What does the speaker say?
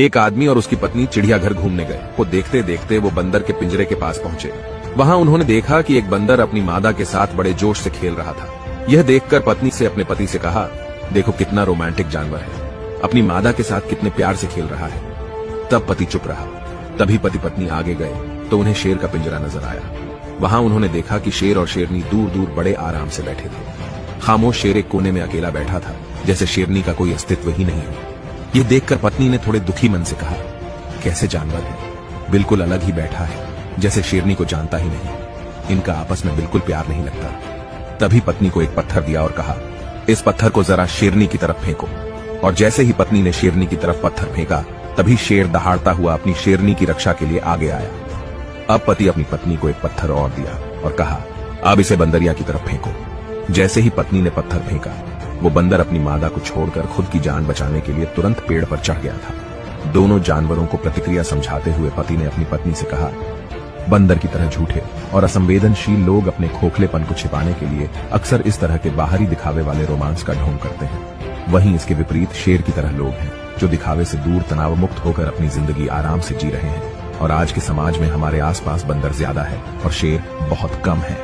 एक आदमी और उसकी पत्नी चिड़ियाघर घूमने गए। वो देखते देखते वो बंदर के पिंजरे के पास पहुंचे। वहां उन्होंने देखा कि एक बंदर अपनी मादा के साथ बड़े जोश से खेल रहा था। यह देखकर पत्नी से अपने पति से कहा, देखो कितना रोमांटिक जानवर है, अपनी मादा के साथ कितने प्यार से खेल रहा है। तब पति चुप रहा। तभी पति पत्नी आगे गए तो उन्हें शेर का पिंजरा नजर आया। वहां उन्होंने देखा कि शेर और शेरनी दूर दूर बड़े आराम से बैठे थे। खामोश शेर एक कोने में अकेला बैठा था, जैसे शेरनी का कोई अस्तित्व ही नहीं है। ये देखकर पत्नी ने थोड़े दुखी मन से कहा, कैसे जानवर है, बिल्कुल अलग ही बैठा है, जैसे शेरनी को जानता ही नहीं। इनका आपस में बिल्कुल प्यार नहीं लगता। तभी पत्नी को एक पत्थर दिया और कहा, इस पत्थर को जरा शेरनी की तरफ फेंको। और जैसे ही पत्नी ने शेरनी की तरफ पत्थर फेंका, तभी शेर दहाड़ता हुआ अपनी शेरनी की रक्षा के लिए आगे आया। अब पति अपनी पत्नी को एक पत्थर और दिया और कहा, अब इसे बंदरिया की तरफ फेंको। जैसे ही पत्नी ने पत्थर फेंका, वो बंदर अपनी मादा को छोड़कर खुद की जान बचाने के लिए तुरंत पेड़ पर चढ़ गया था। दोनों जानवरों को प्रतिक्रिया समझाते हुए पति ने अपनी पत्नी से कहा, बंदर की तरह झूठे और असंवेदनशील लोग अपने खोखलेपन को छिपाने के लिए अक्सर इस तरह के बाहरी दिखावे वाले रोमांस का ढोंग करते हैं। वहीं इसके विपरीत शेर की तरह लोग हैं जो दिखावे से दूर तनाव मुक्त होकर अपनी जिंदगी आराम से जी रहे हैं। और आज के समाज में हमारे आसपास बंदर ज्यादा है और शेर बहुत कम है।